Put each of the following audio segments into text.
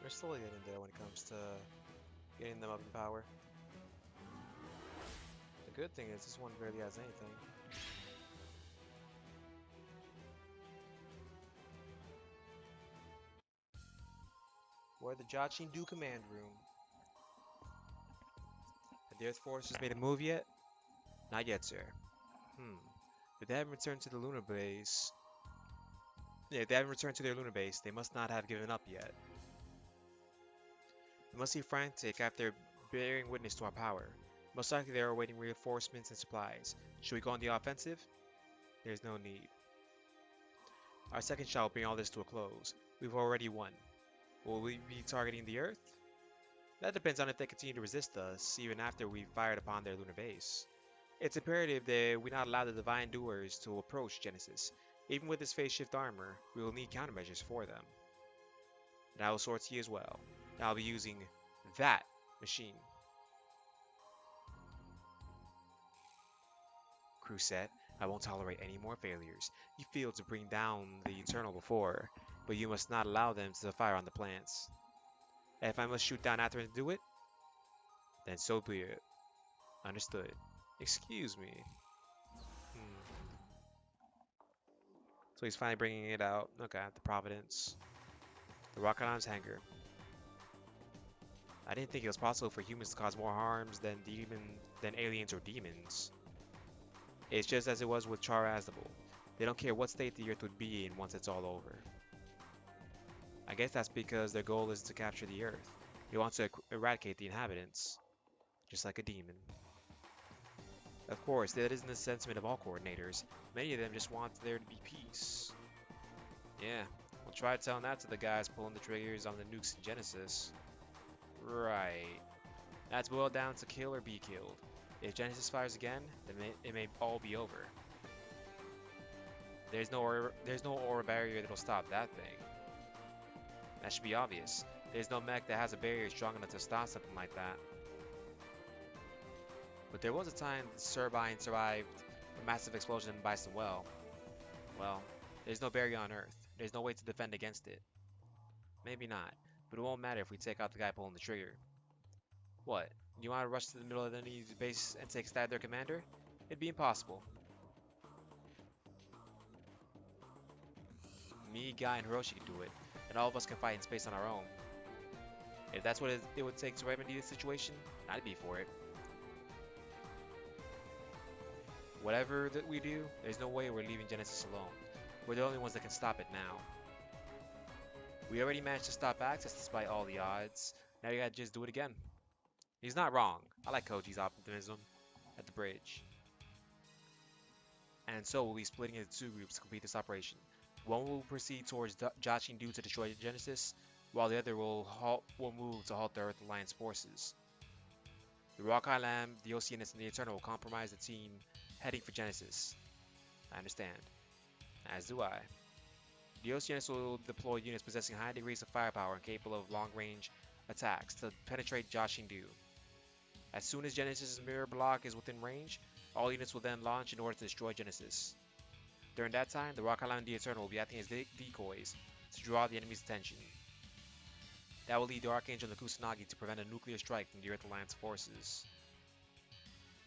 We're slowly getting there when it comes to getting them up in power. The good thing is this one barely has anything. We're at the Jachin-Do command room. Have the Earth forces made a move yet? Not yet, sir. Hmm. If they haven't returned to the lunar base... Yeah, if they haven't returned to their lunar base, they must not have given up yet. They must be frantic after bearing witness to our power. Most likely they are awaiting reinforcements and supplies. Should we go on the offensive? There's no need. Our second shot will bring all this to a close. We've already won. Will we be targeting the Earth? That depends on if they continue to resist us, even after we've fired upon their lunar base. It's imperative that we not allow the Divine Doers to approach Genesis. Even with this phase shift armor, we will need countermeasures for them. And I will sort you as well. And I'll be using that machine. Crew set, I won't tolerate any more failures. You failed to bring down the Eternal before, but you must not allow them to fire on the plants. And if I must shoot down after to do it, then so be it. Understood. Excuse me. Hmm. So he's finally bringing it out. Okay, the Providence. The Rocket Arms hangar. I didn't think it was possible for humans to cause more harms than aliens or demons. It's just as it was with Char Aznable. They don't care what state the Earth would be in once it's all over. I guess that's because their goal is to capture the Earth. They want to eradicate the inhabitants, just like a demon. Of course, that isn't the sentiment of all coordinators. Many of them just want there to be peace. Yeah, we'll try telling that to the guys pulling the triggers on the nukes in Genesis. Right. That's boiled down to kill or be killed. If Genesis fires again, then it may all be over. There's no aura barrier that'll stop that thing. That should be obvious. There's no mech that has a barrier strong enough to stop something like that. But there was a time the Turbine survived a massive explosion in Bison Well. Well, there's no barrier on Earth. There's no way to defend against it. Maybe not, but it won't matter if we take out the guy pulling the trigger. What? You want to rush to the middle of the enemy's base and take stab their commander? It'd be impossible. Me, Guy, and Hiroshi can do it, and all of us can fight in space on our own. If that's what it would take to remedy this situation, I'd be for it. Whatever that we do, there's no way we're leaving Genesis alone. We're the only ones that can stop it now. We already managed to stop Access despite all the odds. Now you gotta just do it again. He's not wrong. I like Koji's optimism at the bridge. And so we'll be splitting into two groups to complete this operation. One will proceed towards Jachin-Do to destroy Genesis, while the other will move to halt the Earth Alliance forces. The Rockeye Lamb, the Oceanus, and the Eternal will compromise the team heading for Genesis. I understand. As do I. The Oceanus will deploy units possessing high degrees of firepower and capable of long-range attacks to penetrate Jachin-Do. As soon as Genesis' mirror block is within range, all units will then launch in order to destroy Genesis. During that time, the Rockeye and the Eternal will be acting as decoys to draw the enemy's attention. That will lead the Archangel and the Kusanagi to prevent a nuclear strike from the Earth Alliance forces.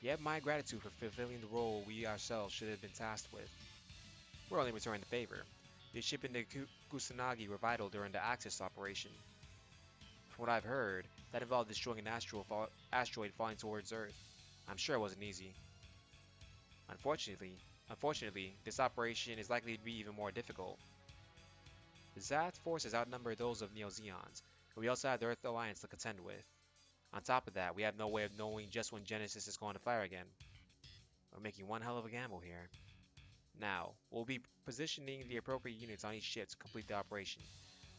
You have my gratitude for fulfilling the role we ourselves should have been tasked with. We're only returning the favor. The ship and the Kusanagi were vital during the Axis operation. From what I've heard, that involved destroying an asteroid falling towards Earth. I'm sure it wasn't easy. Unfortunately, this operation is likely to be even more difficult. The Zath forces outnumber those of Neo-Zeons, and we also have the Earth Alliance to contend with. On top of that, we have no way of knowing just when Genesis is going to fire again. We're making one hell of a gamble here. Now, we'll be positioning the appropriate units on each ship to complete the operation.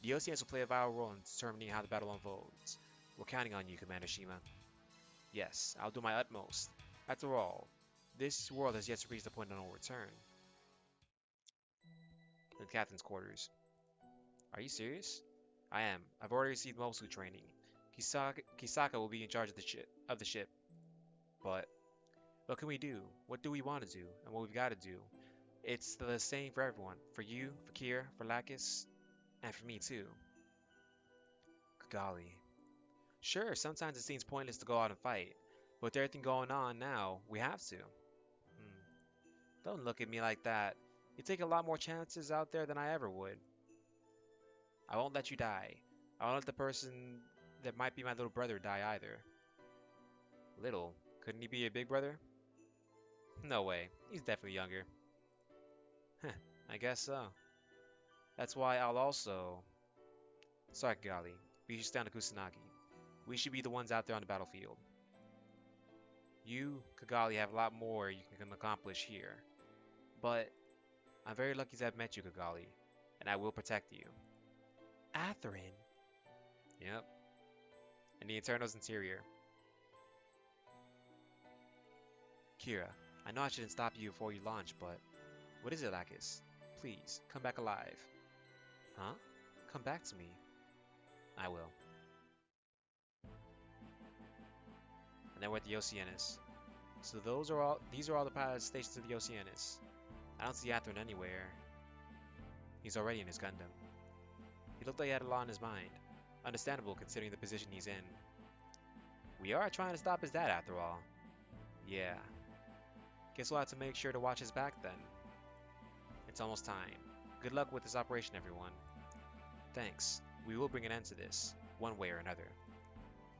The OCS will play a vital role in determining how the battle unfolds. We're counting on you, Commander Shima. Yes, I'll do my utmost. After all, this world has yet to reach the point of no return. In the captain's quarters. Are you serious? I am. I've already received Mosu training. Kisaka will be in charge of the ship. But what can we do? What do we want to do? And what we've got to do? It's the same for everyone. For you, for Kira, for Lakis, and for me too. Golly. Sure, sometimes it seems pointless to go out and fight, but with everything going on now, we have to. Hmm. Don't look at me like that. You take a lot more chances out there than I ever would. I won't let you die. I won't let the person that might be my little brother die either. Little? Couldn't he be a big brother? No way. He's definitely younger. Heh, I guess so. That's why I'll also... Sorry, Gali. We should stay on the Kusanagi. We should be the ones out there on the battlefield. You, Kigali, have a lot more you can accomplish here. But I'm very lucky to have met you, Kigali, and I will protect you. Atherin? Yep. And the Eternal's interior. Kira, I know I shouldn't stop you before you launch, but what is it, Lakis? Please, come back alive. Huh? Come back to me. I will. And then we're at the Oceanus. So these are all the pilots stationed to the Oceanus. I don't see Atherin anywhere. He's already in his Gundam. He looked like he had a lot on his mind. Understandable considering the position he's in. We are trying to stop his dad after all. Yeah. Guess we'll have to make sure to watch his back then. It's almost time. Good luck with this operation, everyone. Thanks. We will bring an end to this, one way or another.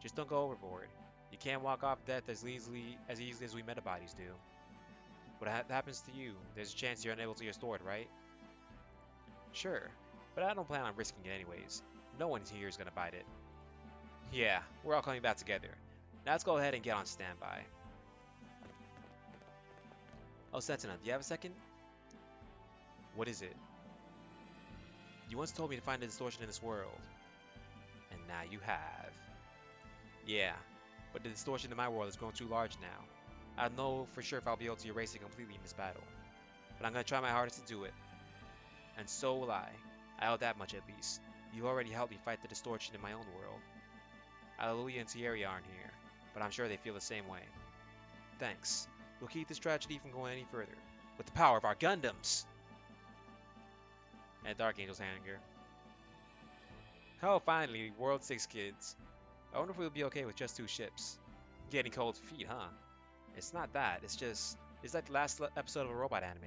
Just don't go overboard. You can't walk off death as easily as we metabodies do. What happens to you, there's a chance you're unable to get stored, right? Sure, but I don't plan on risking it anyways. No one here is gonna bite it. Yeah, we're all coming back together. Now let's go ahead and get on standby. Oh, Sentinel, do you have a second? What is it? You once told me to find a distortion in this world. And now you have. Yeah, but the distortion in my world has grown too large now. I don't know for sure if I'll be able to erase it completely in this battle. But I'm gonna try my hardest to do it. And so will I. I owe that much at least. You already helped me fight the distortion in my own world. Alleluia and Thierry aren't here, but I'm sure they feel the same way. Thanks. We'll keep this tragedy from going any further. With the power of our Gundams! And Dark Angel's anger. Oh, finally, World 6 kids. I wonder if we'll be okay with just 2 ships. Getting cold feet, huh? It's not that, it's like the last episode of a robot anime.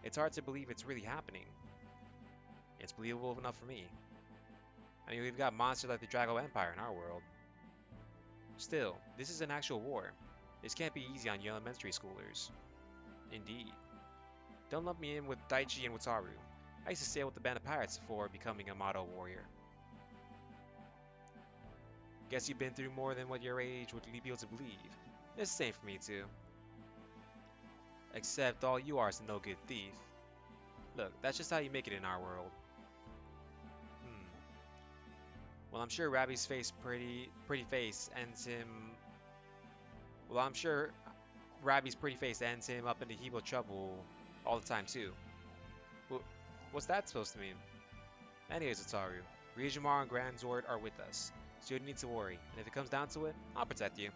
It's hard to believe it's really happening. It's believable enough for me. I mean, we've got monsters like the Drago Empire in our world. Still, this is an actual war. This can't be easy on you elementary schoolers. Indeed. Don't lump me in with Daichi and Wataru. I used to sail with the band of pirates before becoming a model warrior. Guess you've been through more than what your age would lead you to believe. It's the same for me too. Except all you are is a no-good thief. Look, that's just how you make it in our world. Well, I'm sure Rabi's pretty face ends him. Well, I'm sure Rabi's pretty face ends him up into heap of trouble all the time too. What's that supposed to mean? Anyways, Ataru, Ryujimar and Grand Zord are with us, so you don't need to worry. And if it comes down to it, I'll protect you.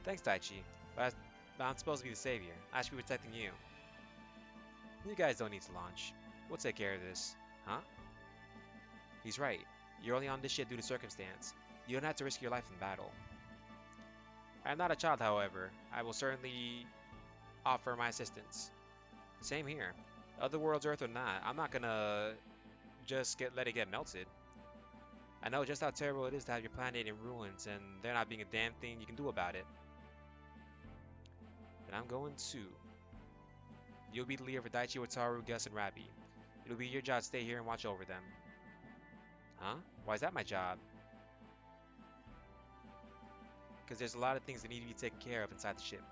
Thanks, Daichi, but I'm supposed to be the savior. I should be protecting you. You guys don't need to launch. We'll take care of this. Huh? He's right. You're only on this ship due to circumstance. You don't have to risk your life in battle. I am not a child, however. I will certainly offer my assistance. Same here. Other worlds, Earth or not, I'm not gonna just let it get melted. I know just how terrible it is to have your planet in ruins and there not being a damn thing you can do about it. But I'm going to. You'll be the leader for Daichi, Wataru, Gus, and Rabi. It'll be your job to stay here and watch over them. Huh? Why is that my job? Because there's a lot of things that need to be taken care of inside the ship.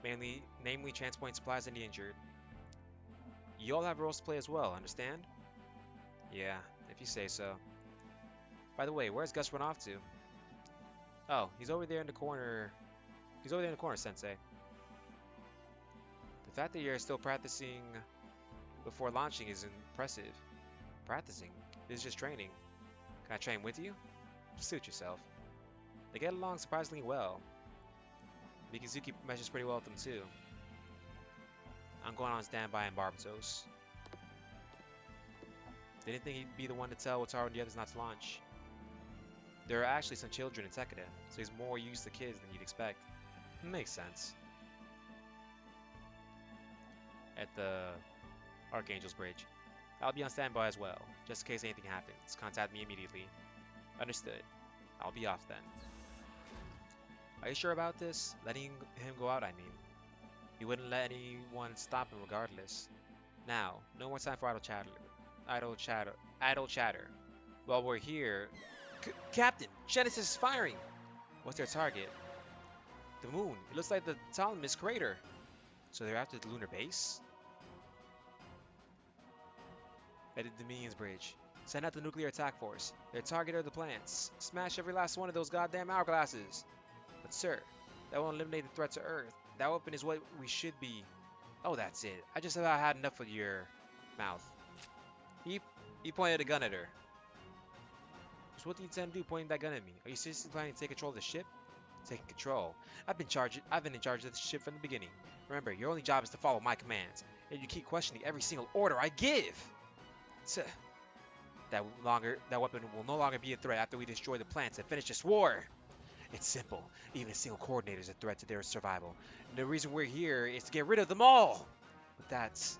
Namely transporting supplies and the injured. You all have roles to play as well, understand? Yeah, if you say so. By the way, where's Gus run off to? Oh, he's over there in the corner. He's over there in the corner, Sensei. The fact that you're still practicing before launching is impressive. Practicing? This is just training. Can I train with you? Suit yourself. They get along surprisingly well. Mikazuki meshes pretty well with them too. I'm going on standby in Barbatos. Didn't think he'd be the one to tell Wataru and the others not to launch. There are actually some children in Tekeda, so he's more used to kids than you'd expect. Makes sense. At the Archangel's Bridge. I'll be on standby as well, just in case anything happens. Contact me immediately. Understood. I'll be off then. Are you sure about this? Letting him go out, I mean. He wouldn't let anyone stop him regardless. Now, no more time for idle chatter. Idle chatter. Idle chatter. While we're here... Captain! Genesis is firing! What's their target? The moon. It looks like the Ptolemy's crater. So they're after the lunar base? Headed to Dominion's bridge. Send out the nuclear attack force. Their target are the plants. Smash every last one of those goddamn hourglasses. But sir, that won't eliminate the threat to Earth. That weapon is what we should be. Oh, that's it. I just about had enough of your mouth. He pointed a gun at her. So what do you intend to do pointing that gun at me? Are you seriously planning to take control of the ship? Taking control? I've been in charge of the ship from the beginning. Remember, your only job is to follow my commands. And you keep questioning every single order I give. That weapon will no longer be a threat after we destroy the plants and finish this war. It's simple. Even a single coordinator is a threat to their survival. And the reason we're here is to get rid of them all. But that's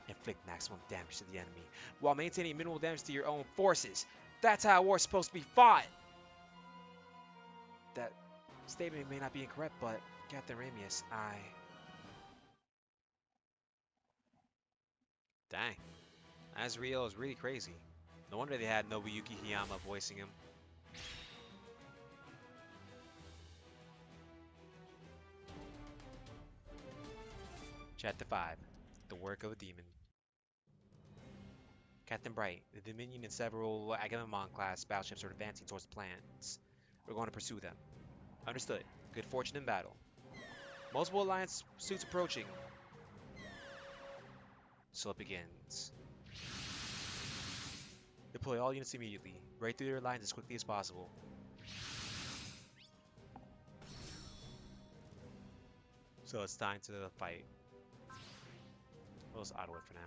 inflict maximum damage to the enemy while maintaining minimal damage to your own forces. That's how a war's supposed to be fought. That statement may not be incorrect, but Captain Ramius, Dang. Azreal is really crazy. No wonder they had Nobuyuki Hiyama voicing him. Chapter 5. The Work of a Demon. Captain Bright, the Dominion and several Agamemnon-class battleships are advancing towards the plans. We're going to pursue them. Understood. Good fortune in battle. Multiple alliance suits approaching. So it begins. Deploy all units immediately. Right through their lines as quickly as possible. So it's time to fight. We'll just auto it for now.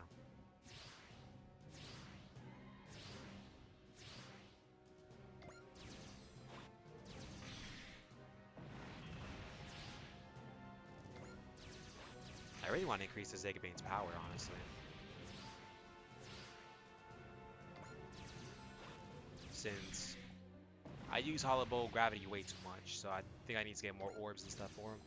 I really want to increase the Zegabane's power, honestly. Since I use Hollow Bow Gravity way too much, so I think I need to get more orbs and stuff for him.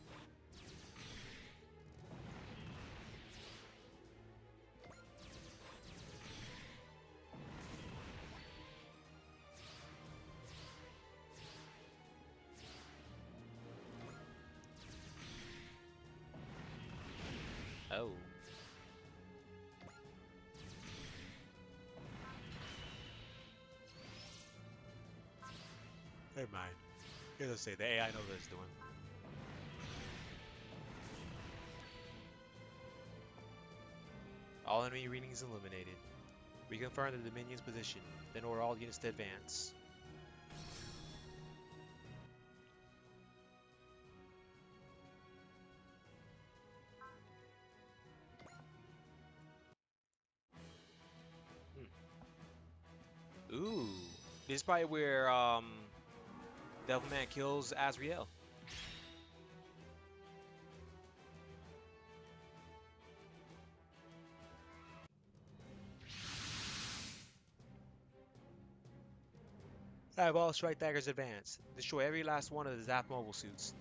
Oh. Never mind. Here's what I say, the AI knows what it's doing. All enemy readings eliminated. We confirm the Dominion's position, then order all units to advance. Ooh. This is probably where Devilman kills Azreal. Have all strike daggers advance. Destroy every last one of the Zap mobile suits.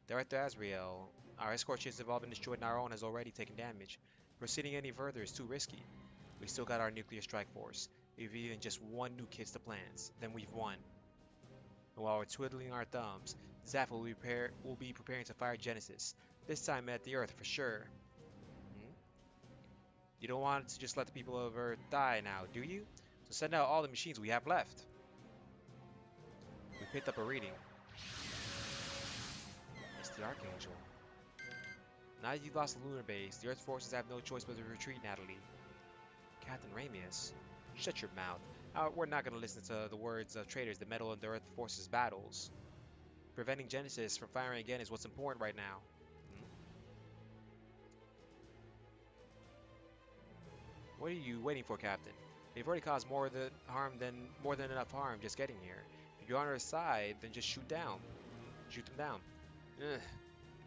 Director Azreal, our escort ships have all been destroyed and our own has already taken damage. Proceeding any further is too risky. We still got our nuclear strike force. If even just one nuke hits the plants, then we've won. And while we're twiddling our thumbs, Zap will be preparing to fire Genesis. This time at the Earth for sure. You don't want to just let the people of Earth die now, do you? So send out all the machines we have left. We picked up a reading. It's the Archangel. Now that you've lost the lunar base, the Earth forces have no choice but to retreat, Natalie. Captain Ramius, shut your mouth. We're not going to listen to the words of traitors that meddle in the Earth forces battles. Preventing Genesis from firing again is what's important right now. What are you waiting for, Captain? They've already caused more than enough harm just getting here. you're on our side, then just shoot down. Shoot them down. Ugh.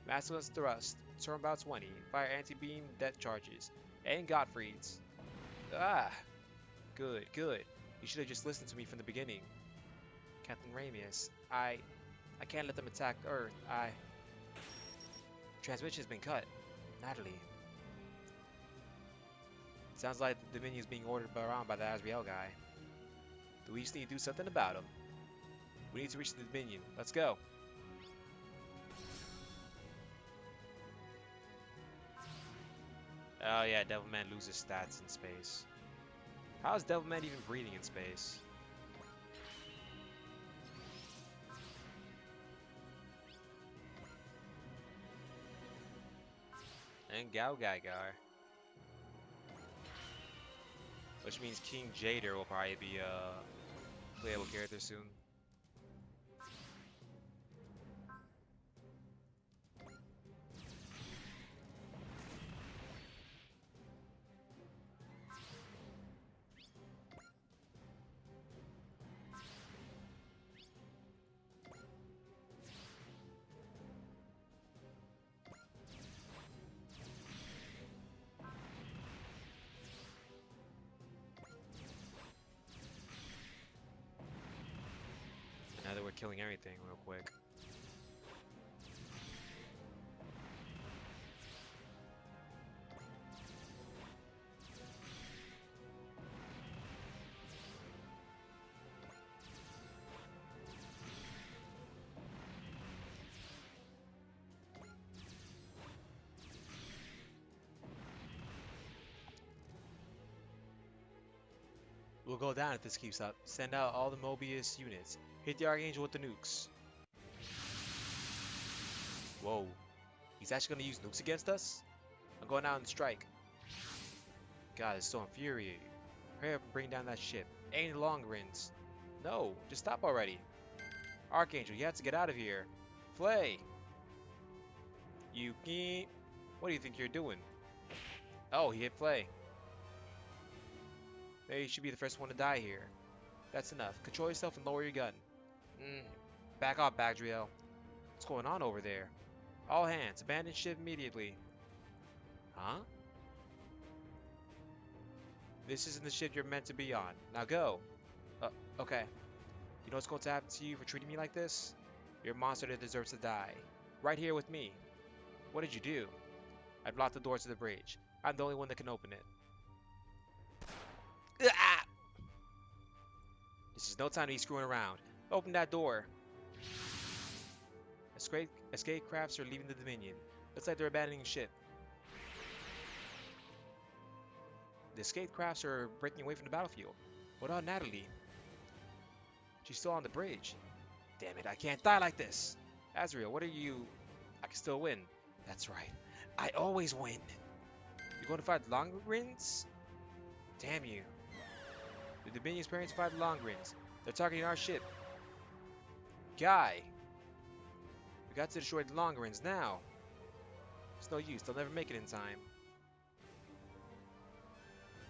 Maximus thrust. Turn about 20. Fire anti-beam death charges. And Gottfried's. Ah! Good, good. You should have just listened to me from the beginning. Captain Ramius, I can't let them attack Earth. Transmission's been cut. Natalie. Sounds like the Dominion's being ordered around by the Azreal guy. We just need to do something about him. We need to reach the Dominion. Let's go. Oh yeah, Devilman loses stats in space. How is Devilman even breathing in space? And Gao Gaigar. Which means King Jader will probably be a playable character soon. Now that we're killing everything real quick. We'll go down if this keeps up. Send out all the Mobius units. Hit the Archangel with the nukes. Whoa. He's actually going to use nukes against us? I'm going out and strike. God, it's so infuriating. Hurry up and bring down that ship. Ain't long rins. No, just stop already. Archangel, you have to get out of here. Flay. You can't. What do you think you're doing? Oh, he hit Flay. Maybe you should be the first one to die here. That's enough. Control yourself and lower your gun. Back off, Azreal. What's going on over there? All hands, abandon ship immediately. Huh? This isn't the ship you're meant to be on. Now go. Okay. You know what's going to happen to you for treating me like this? You're a monster that deserves to die. Right here with me. What did you do? I blocked the doors to the bridge. I'm the only one that can open it. Ah! This is no time to be screwing around. Open that door. Escape crafts are leaving the Dominion. Looks like they're abandoning ship. The escape crafts are breaking away from the battlefield. What about Natalie? She's still on the bridge. Damn it, I can't die like this. Azreal, what are you? I can still win. That's right. I always win. You're going to fight Longrins? Damn you. The Dominion's preparing to fight the Longrins. They're targeting our ship. Guy. We got to destroy the Longrins now. It's no use. They'll never make it in time.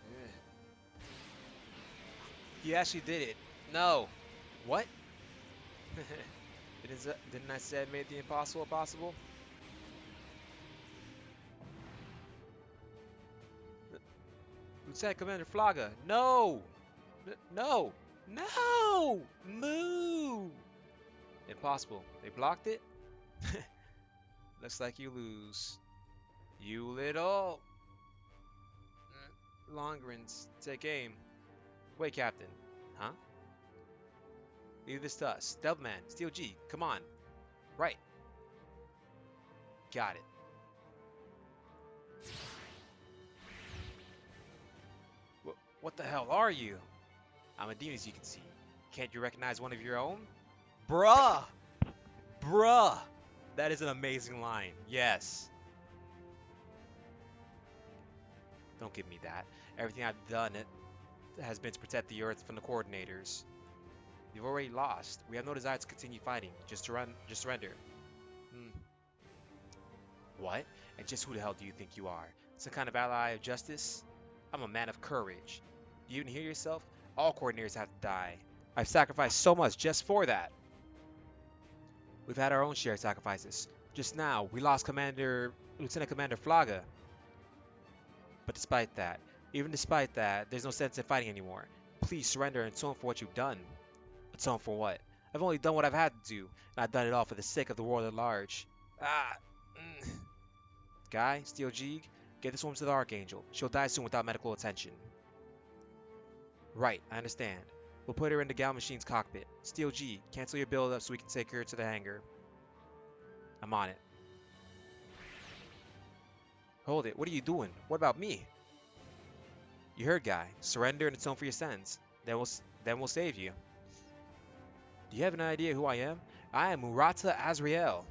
Ugh. He actually did it. No. What? Didn't I say I made the impossible possible? Lieutenant Commander Flaga. No! No! No! Move! Impossible. They blocked it? Looks like you lose. You little... Longrins. Take aim. Wait, Captain. Huh? Leave this to us. Devilman. Steel G. Come on. Right. Got it. What the hell are you? I'm a demon, as you can see. Can't you recognize one of your own? Bruh! Bruh! That is an amazing line. Yes. Don't give me that. Everything I've done has been to protect the Earth from the coordinators. You've already lost. We have no desire to continue fighting. Just surrender. What? And just who the hell do you think you are? Some kind of ally of justice? I'm a man of courage. Do you even hear yourself? All coordinators have to die. I've sacrificed so much just for that. We've had our own share of sacrifices. Just now, we lost Lieutenant Commander Flaga. But even despite that, there's no sense in fighting anymore. Please surrender and atone for what you've done. Atone for what? I've only done what I've had to do, and I've done it all for the sake of the world at large. Ah! Mm. Guy, Steel Jeeg, get this woman to the Archangel. She'll die soon without medical attention. Right, I understand. We'll put her in the Gal Machine's cockpit. Steel G, cancel your build up so we can take her to the hangar. I'm on it. Hold it, what are you doing? What about me? You heard, Guy. Surrender and atone for your sins. Then we'll save you. Do you have an idea who I am? I am Murata Azreal.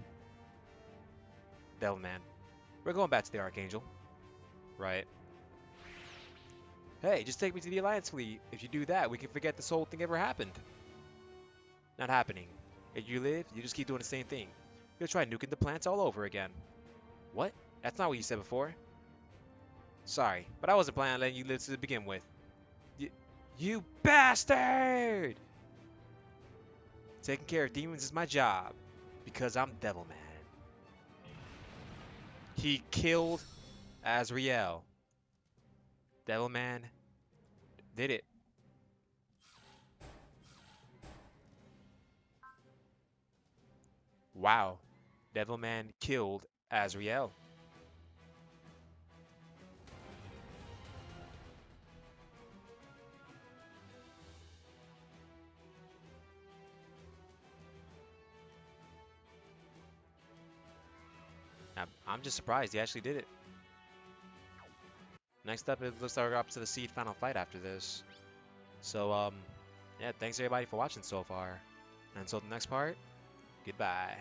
Devilman. We're going back to the Archangel. Right. Hey, just take me to the Alliance fleet. If you do that, we can forget this whole thing ever happened. Not happening. If you live, you just keep doing the same thing. You'll try nuking the plants all over again. What? That's not what you said before. Sorry, but I wasn't planning on letting you live to begin with. You bastard! Taking care of demons is my job. Because I'm Devilman. He killed Azreal. Devilman did it. Wow. Devilman killed Azreal. I'm just surprised he actually did it. Next up, it looks like we're up to the Seed final fight after this. So, yeah, thanks everybody for watching so far. Until the next part, goodbye.